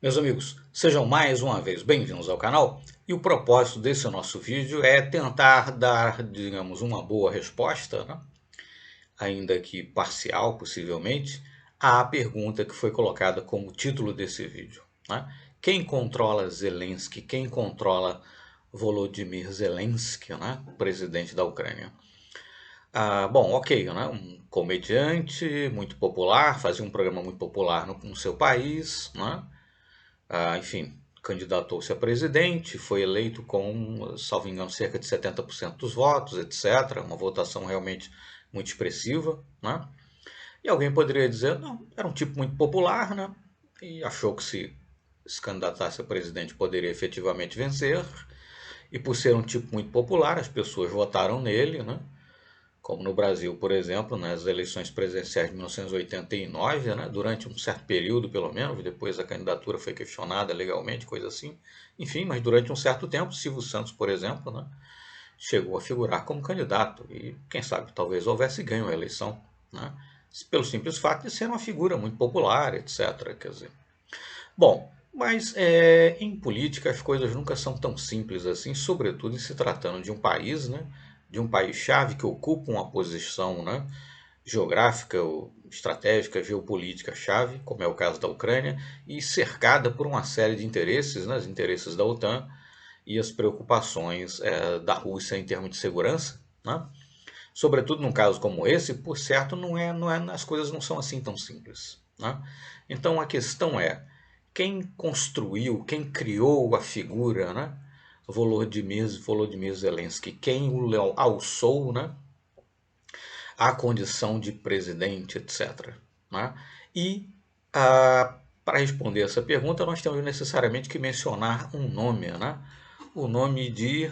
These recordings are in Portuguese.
Meus amigos, sejam mais uma vez bem-vindos ao canal. E o propósito desse nosso vídeo é tentar dar, digamos, uma boa resposta, né? Ainda que parcial, possivelmente, à pergunta que foi colocada como título desse vídeo, né? Quem controla Zelensky? Quem controla Volodymyr Zelensky, né? Presidente da Ucrânia? Bom, ok, né? Um comediante muito popular, fazia um programa muito popular no seu país, né? Enfim, candidatou-se a presidente, foi eleito com, salvo engano, cerca de 70% dos votos, etc. Uma votação realmente muito expressiva, né? E alguém poderia dizer, não, era um tipo muito popular, né? E achou que se candidatasse a presidente poderia efetivamente vencer. E por ser um tipo muito popular, as pessoas votaram nele, né? Como no Brasil, por exemplo, nas eleições presidenciais de 1989, né, durante um certo período, pelo menos, depois a candidatura foi questionada legalmente, coisa assim. Enfim, mas durante um certo tempo, Silvio Santos, por exemplo, né, chegou a figurar como candidato e, quem sabe, talvez houvesse ganho a eleição, né, pelo simples fato de ser uma figura muito popular, etc. Quer dizer, bom, mas em política as coisas nunca são tão simples assim, sobretudo em se tratando de um país, né? De um país-chave que ocupa uma posição, né, geográfica, estratégica, geopolítica chave, como é o caso da Ucrânia, e cercada por uma série de interesses, né, os interesses da OTAN e as preocupações da Rússia em termos de segurança, né? Sobretudo num caso como esse, por certo, as coisas não são assim tão simples, né? Então a questão é, quem construiu, quem criou a figura, né? Volodymyr Zelensky, quem o alçou, né? À condição de presidente, etc. Né? E para responder essa pergunta, nós temos necessariamente que mencionar um nome, né? O nome de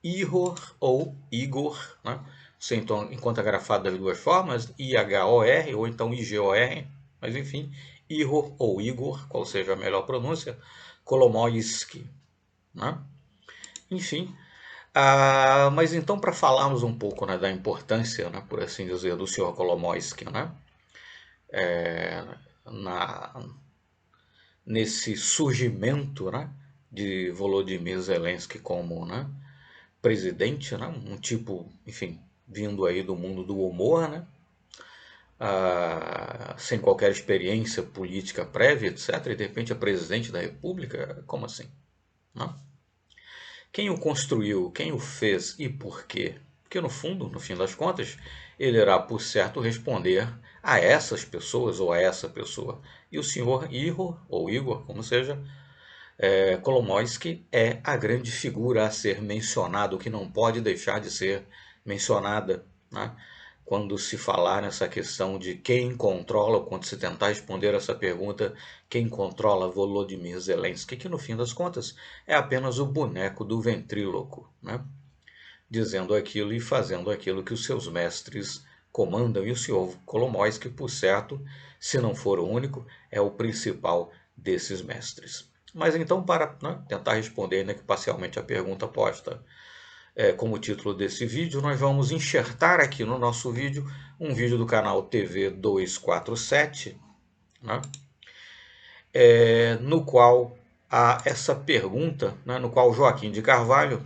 Ihor ou Igor, né? Você então encontra grafado das duas formas, I-H-O-R ou então I-G-O-R, mas enfim, Ihor ou Igor, qual seja a melhor pronúncia, Kolomoisky, né? Enfim, mas então para falarmos um pouco, né, da importância, né, por assim dizer, do senhor Kolomoisky, né, na, nesse surgimento, né, de Volodymyr Zelensky como, né, presidente, né, um tipo, enfim, vindo aí do mundo do humor, né, sem qualquer experiência política prévia, etc., e de repente é presidente da República, como assim? Né? Quem o construiu, quem o fez e por quê? Porque no fundo, no fim das contas, ele irá por certo responder a essas pessoas ou a essa pessoa. E o senhor Igor, ou Igor, como seja, Kolomoisky é a grande figura a ser mencionado, que não pode deixar de ser mencionada, né? Quando se falar nessa questão de quem controla, ou quando se tentar responder essa pergunta, quem controla Volodymyr Zelensky, que no fim das contas é apenas o boneco do ventríloco, né? Dizendo aquilo e fazendo aquilo que os seus mestres comandam. E o senhor Kolomoisky, por certo, se não for o único, é o principal desses mestres. Mas então, para, né, tentar responder ainda que parcialmente a pergunta posta como título desse vídeo, nós vamos enxertar aqui no nosso vídeo um vídeo do canal TV 247, né, no qual há essa pergunta, né, no qual Joaquim de Carvalho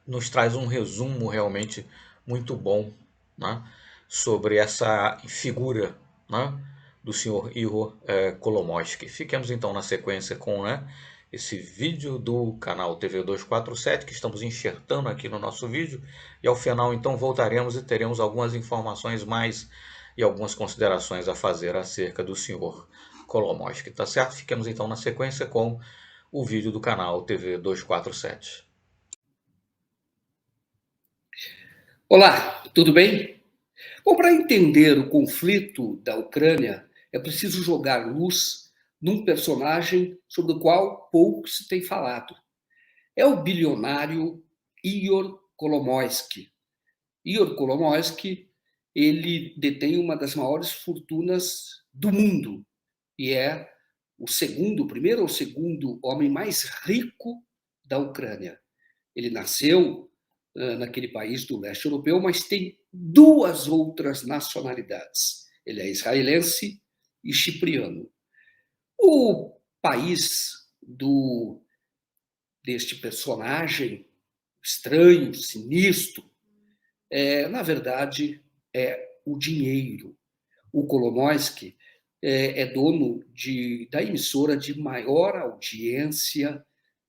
nos traz um resumo realmente muito bom, né, sobre essa figura, né, do senhor Ihor Kolomoisky. Fiquemos então na sequência com, né, esse vídeo do canal TV 247 que estamos enxertando aqui no nosso vídeo, e ao final então voltaremos e teremos algumas informações mais e algumas considerações a fazer acerca do senhor Kolomoisky, tá certo? Fiquemos então na sequência com o vídeo do canal TV 247. Olá, tudo bem? Bom, para entender o conflito da Ucrânia, é preciso jogar luz num personagem sobre o qual pouco se tem falado. É o bilionário Igor Kolomoisky. Igor Kolomoisky, ele detém uma das maiores fortunas do mundo e é o primeiro ou segundo homem mais rico da Ucrânia. Ele nasceu naquele país do leste europeu, mas tem duas outras nacionalidades. Ele é israelense e chipriano. O país deste personagem estranho, sinistro, na verdade, é o dinheiro. O Kolomoisky é dono da emissora de maior audiência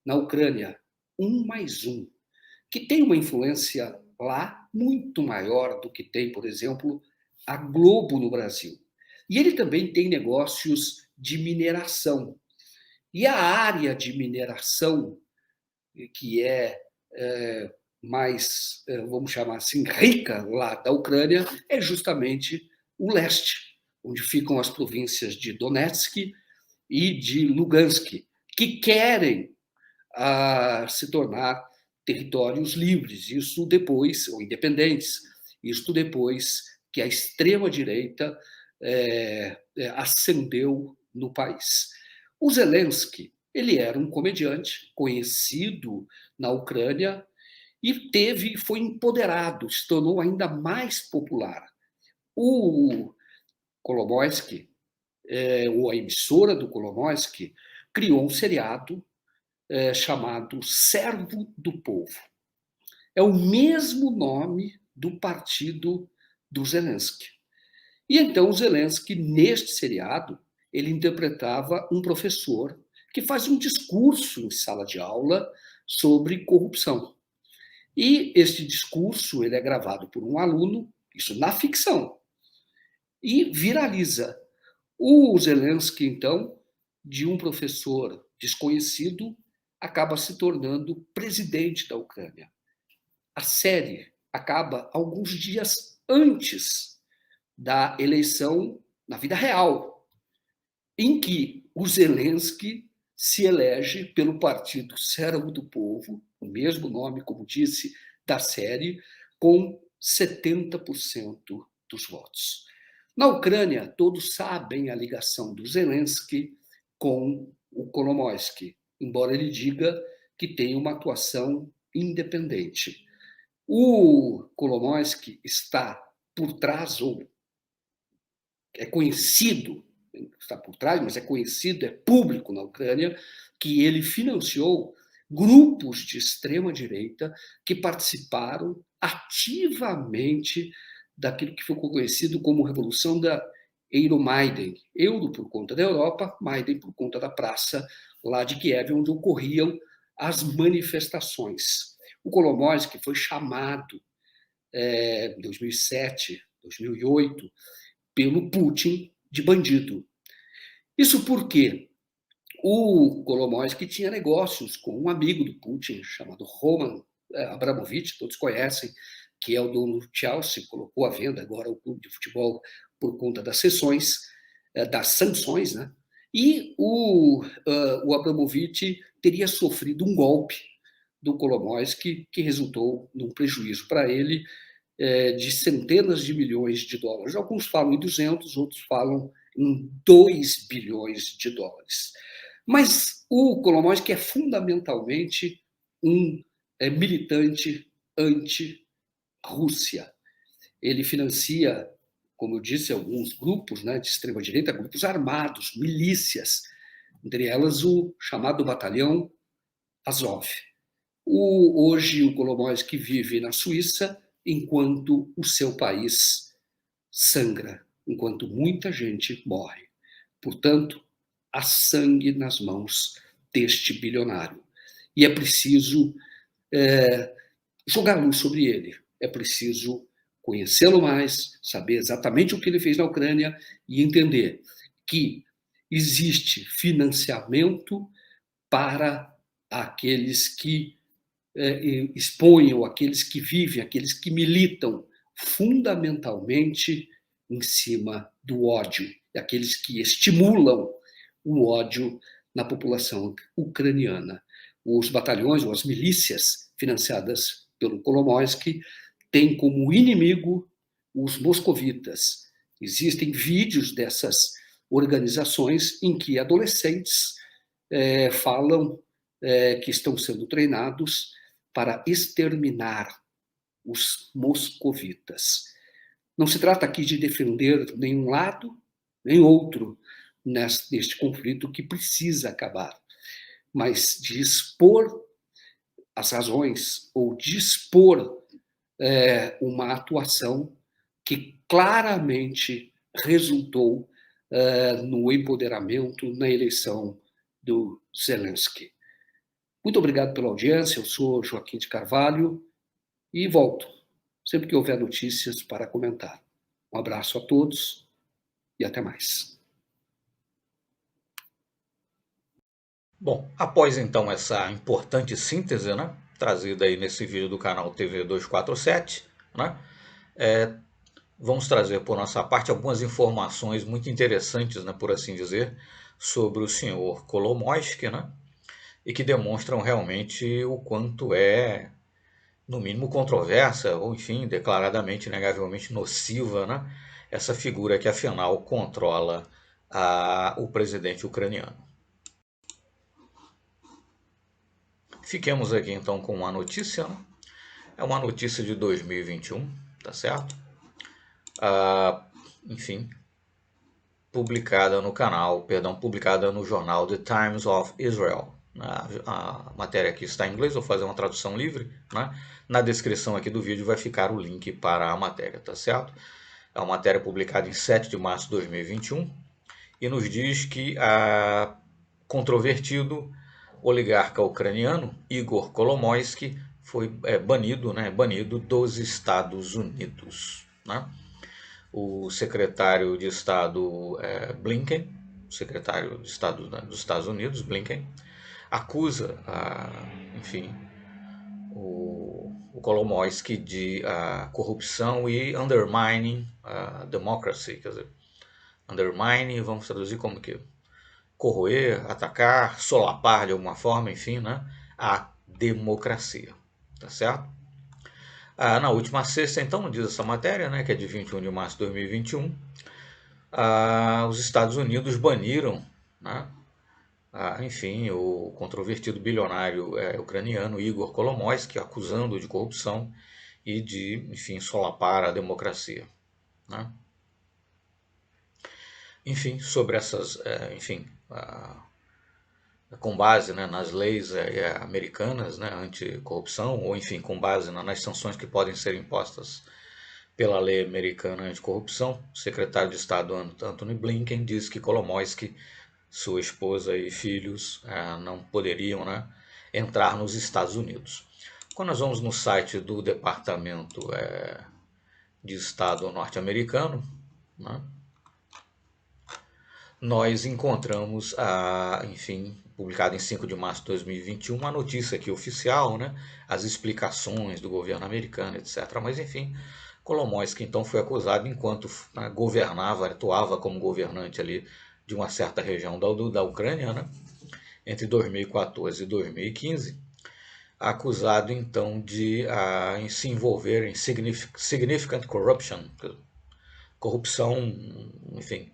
na Ucrânia, 1+1, que tem uma influência lá muito maior do que tem, por exemplo, a Globo no Brasil. E ele também tem negócios de mineração. E a área de mineração, que mais, vamos chamar assim, rica lá da Ucrânia, é justamente o leste, onde ficam as províncias de Donetsk e de Lugansk, que querem se tornar territórios livres, isso depois, ou independentes, isso depois que a extrema-direita ascendeu no país. O Zelensky, ele era um comediante conhecido na Ucrânia e foi empoderado, se tornou ainda mais popular. O Kolomoisky, ou a emissora do Kolomoisky, criou um seriado chamado Servo do Povo. É o mesmo nome do partido do Zelensky. E então o Zelensky, neste seriado, ele interpretava um professor que faz um discurso em sala de aula sobre corrupção. E este discurso ele é gravado por um aluno, isso na ficção, e viraliza. O Zelensky, então, de um professor desconhecido, acaba se tornando presidente da Ucrânia. A série acaba alguns dias antes da eleição na vida real, em que o Zelensky se elege pelo Partido Servo do Povo, o mesmo nome, como disse, da série, com 70% dos votos. Na Ucrânia, todos sabem a ligação do Zelensky com o Kolomoisky, embora ele diga que tem uma atuação independente. O Kolomoisky está por trás, ou é conhecido, está por trás, mas é conhecido, é público na Ucrânia, que ele financiou grupos de extrema-direita que participaram ativamente daquilo que ficou conhecido como Revolução da Euromaidan. Euro por conta da Europa, Maidan por conta da praça lá de Kiev, onde ocorriam as manifestações. O Kolomoisky foi chamado em 2007, 2008, pelo Putin de bandido. Isso porque o Kolomoisky tinha negócios com um amigo do Putin, chamado Roman Abramovich, todos conhecem, que é o dono do Chelsea, colocou à venda agora o clube de futebol por conta das das sanções, né? E o Abramovich teria sofrido um golpe do Kolomoisky que resultou num prejuízo para ele de centenas de milhões de dólares. Alguns falam em 200, outros falam em 2 bilhões de dólares. Mas o Kolomoisky é fundamentalmente um militante anti-Rússia. Ele financia, como eu disse, alguns grupos, né, de extrema-direita, grupos armados, milícias, entre elas o chamado Batalhão Azov. Hoje o Kolomoisky vive na Suíça, enquanto o seu país sangra, enquanto muita gente morre. Portanto, há sangue nas mãos deste bilionário. E é preciso jogar luz sobre ele. É preciso conhecê-lo mais, saber exatamente o que ele fez na Ucrânia e entender que existe financiamento para aqueles que exponham, aqueles que vivem, aqueles que militam fundamentalmente em cima do ódio, aqueles que estimulam o ódio na população ucraniana. Os batalhões ou as milícias financiadas pelo Kolomoisky têm como inimigo os moscovitas. Existem vídeos dessas organizações em que adolescentes falam que estão sendo treinados para exterminar os moscovitas. Não se trata aqui de defender nenhum lado nem outro. neste conflito que precisa acabar, mas de expor as razões ou dispor uma atuação que claramente resultou no empoderamento na eleição do Zelensky. Muito obrigado pela audiência, eu sou Joaquim de Carvalho e volto sempre que houver notícias para comentar. Um abraço a todos e até mais. Bom, após então essa importante síntese, né, trazida aí nesse vídeo do canal TV 247, né, vamos trazer por nossa parte algumas informações muito interessantes, né, por assim dizer, sobre o senhor Kolomoisky, né, e que demonstram realmente o quanto é, no mínimo, controversa, ou enfim, declaradamente, negavelmente nociva, né, essa figura que afinal controla o presidente ucraniano. Fiquemos aqui então com uma notícia, né? É uma notícia de 2021, tá certo? Enfim, publicada no canal, perdão, publicada no jornal The Times of Israel. A matéria aqui está em inglês, vou fazer uma tradução livre, né? Na descrição aqui do vídeo vai ficar o link para a matéria, tá certo? É uma matéria publicada em 7 de março de 2021 e nos diz que a controvertido oligarca ucraniano Igor Kolomoisky foi banido dos Estados Unidos, né? O secretário de Estado Blinken, secretário de Estado dos Estados Unidos, Blinken, acusa, enfim, o Kolomoisky de corrupção e undermining democracy, quer dizer, undermining, vamos traduzir como que corroer, atacar, solapar de alguma forma, enfim, né, a democracia, tá certo? Na última sexta, então, diz essa matéria, né, que é de 21 de março de 2021, os Estados Unidos baniram, né, enfim, o controvertido bilionário ucraniano Igor Kolomoisky, acusando de corrupção e de, enfim, solapar a democracia, né? Enfim, sobre essas, enfim, com base, né, nas leis americanas, né, anticorrupção, ou enfim, com base nas sanções que podem ser impostas pela lei americana anticorrupção, o secretário de Estado Antony Blinken diz que Kolomoisky, sua esposa e filhos não poderiam, né, entrar nos Estados Unidos. Quando nós vamos no site do Departamento de Estado norte-americano, né, nós encontramos, enfim, publicado em 5 de março de 2021, uma notícia aqui oficial, né, as explicações do governo americano, etc. Mas, enfim, Kolomoisky, então, foi acusado enquanto governava, atuava como governante ali de uma certa região da Ucrânia, né, entre 2014 e 2015, acusado, então, de se envolver em significant corruption, corrupção, enfim,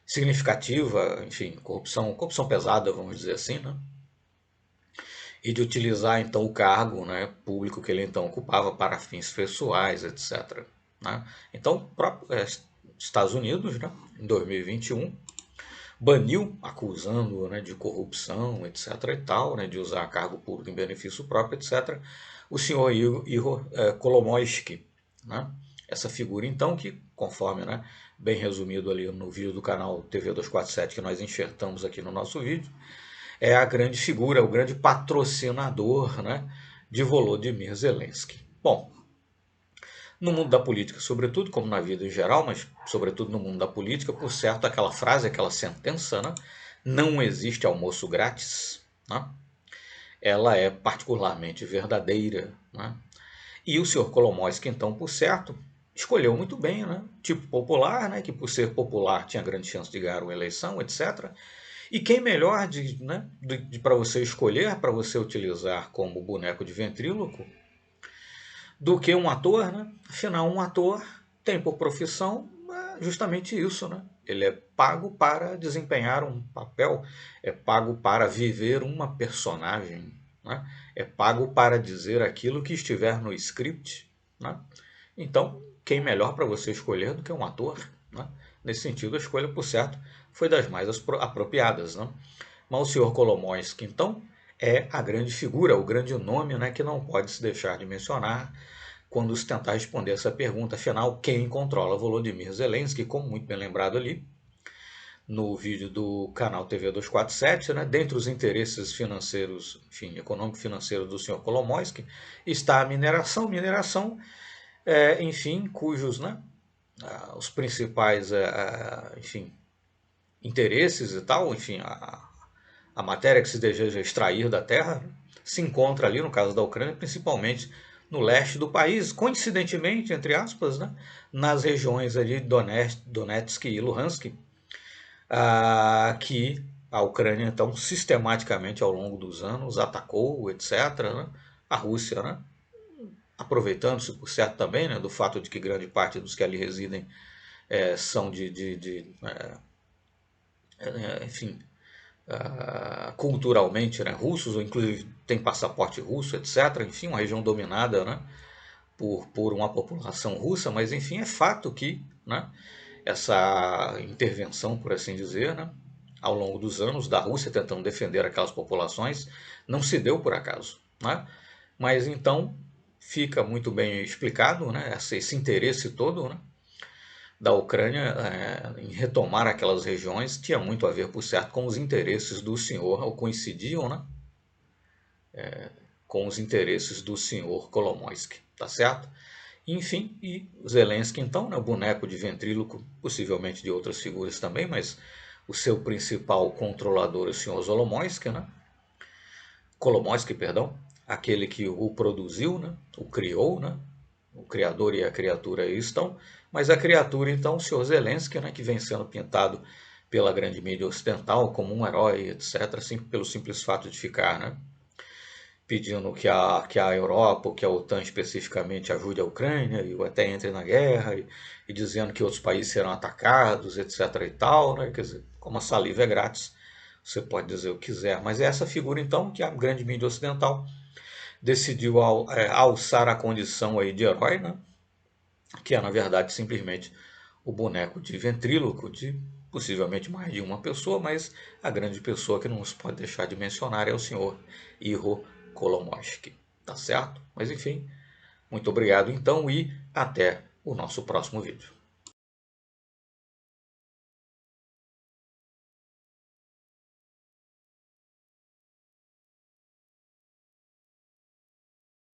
significativa, enfim, corrupção pesada, vamos dizer assim, né? E de utilizar então o cargo, né, público que ele então ocupava para fins pessoais, etc, né? Então, o próprio Estados Unidos, né, em 2021, baniu, acusando, né, de corrupção, etc e tal, né, de usar cargo público em benefício próprio, etc, o senhor Igor Kolomoisky, né? Essa figura, então, que, conforme, né, bem resumido ali no vídeo do canal TV 247 que nós enxertamos aqui no nosso vídeo, é a grande figura, o grande patrocinador, né, de Volodymyr Zelensky. Bom, no mundo da política, sobretudo, como na vida em geral, mas sobretudo no mundo da política, por certo, aquela frase, aquela sentença, né, não existe almoço grátis, né, ela é particularmente verdadeira, né? E o senhor Kolomoisky, então, por certo, escolheu muito bem, né? Tipo popular, né? Que por ser popular tinha grande chance de ganhar uma eleição, etc. E quem melhor para você escolher, para você utilizar como boneco de ventríloco, do que um ator, né? Afinal, um ator tem por profissão justamente isso, né? Ele é pago para desempenhar um papel, é pago para viver uma personagem, né? É pago para dizer aquilo que estiver no script, né? Então, quem melhor para você escolher do que um ator, né? Nesse sentido, a escolha, por certo, foi das mais apropriadas, né? Mas o senhor Kolomoisky, então, é a grande figura, o grande nome, né, que não pode se deixar de mencionar quando se tentar responder essa pergunta. Afinal, quem controla Volodymyr Zelensky, como muito bem lembrado ali no vídeo do canal TV 247, né, dentre os interesses financeiros, enfim, econômico-financeiros do senhor Kolomoisky, está a mineração, enfim, cujos, né, os principais, enfim, interesses e tal, enfim, a matéria que se deseja extrair da terra se encontra ali, no caso da Ucrânia, principalmente no leste do país, coincidentemente, entre aspas, né, nas regiões ali de Donetsk e Luhansk, que a Ucrânia, então, sistematicamente ao longo dos anos atacou, etc., né, a Rússia, né, aproveitando-se, por certo, também, né, do fato de que grande parte dos que ali residem são enfim, culturalmente, né, russos, ou inclusive tem passaporte russo, etc. Enfim, uma região dominada, né, por uma população russa, mas enfim, é fato que, né, essa intervenção, por assim dizer, né, ao longo dos anos da Rússia tentando defender aquelas populações não se deu por acaso, né? Mas então fica muito bem explicado, né, esse interesse todo, né, da Ucrânia em retomar aquelas regiões tinha muito a ver, por certo, com os interesses do senhor, ou coincidiam, né, com os interesses do senhor Kolomoisky, tá certo? Enfim, e Zelensky, então, né, o boneco de ventríloco, possivelmente de outras figuras também, mas o seu principal controlador é o senhor Kolomoisky, perdão, aquele que o produziu, né, o criou, né, o criador e a criatura aí estão, mas a criatura, então, o senhor Zelensky, né, que vem sendo pintado pela grande mídia ocidental como um herói, etc., assim, pelo simples fato de ficar, né, pedindo que a Europa, ou que a OTAN especificamente, ajude a Ucrânia, e até entre na guerra, e dizendo que outros países serão atacados, etc. e tal, né? Quer dizer, como a saliva é grátis, você pode dizer o que quiser. Mas é essa figura, então, que a grande mídia ocidental decidiu alçar a condição aí de herói, né? Que é, na verdade, simplesmente o boneco de ventríloco de possivelmente mais de uma pessoa, mas a grande pessoa que não se pode deixar de mencionar é o senhor Ihor Kolomoisky, tá certo? Mas enfim, muito obrigado então e até o nosso próximo vídeo.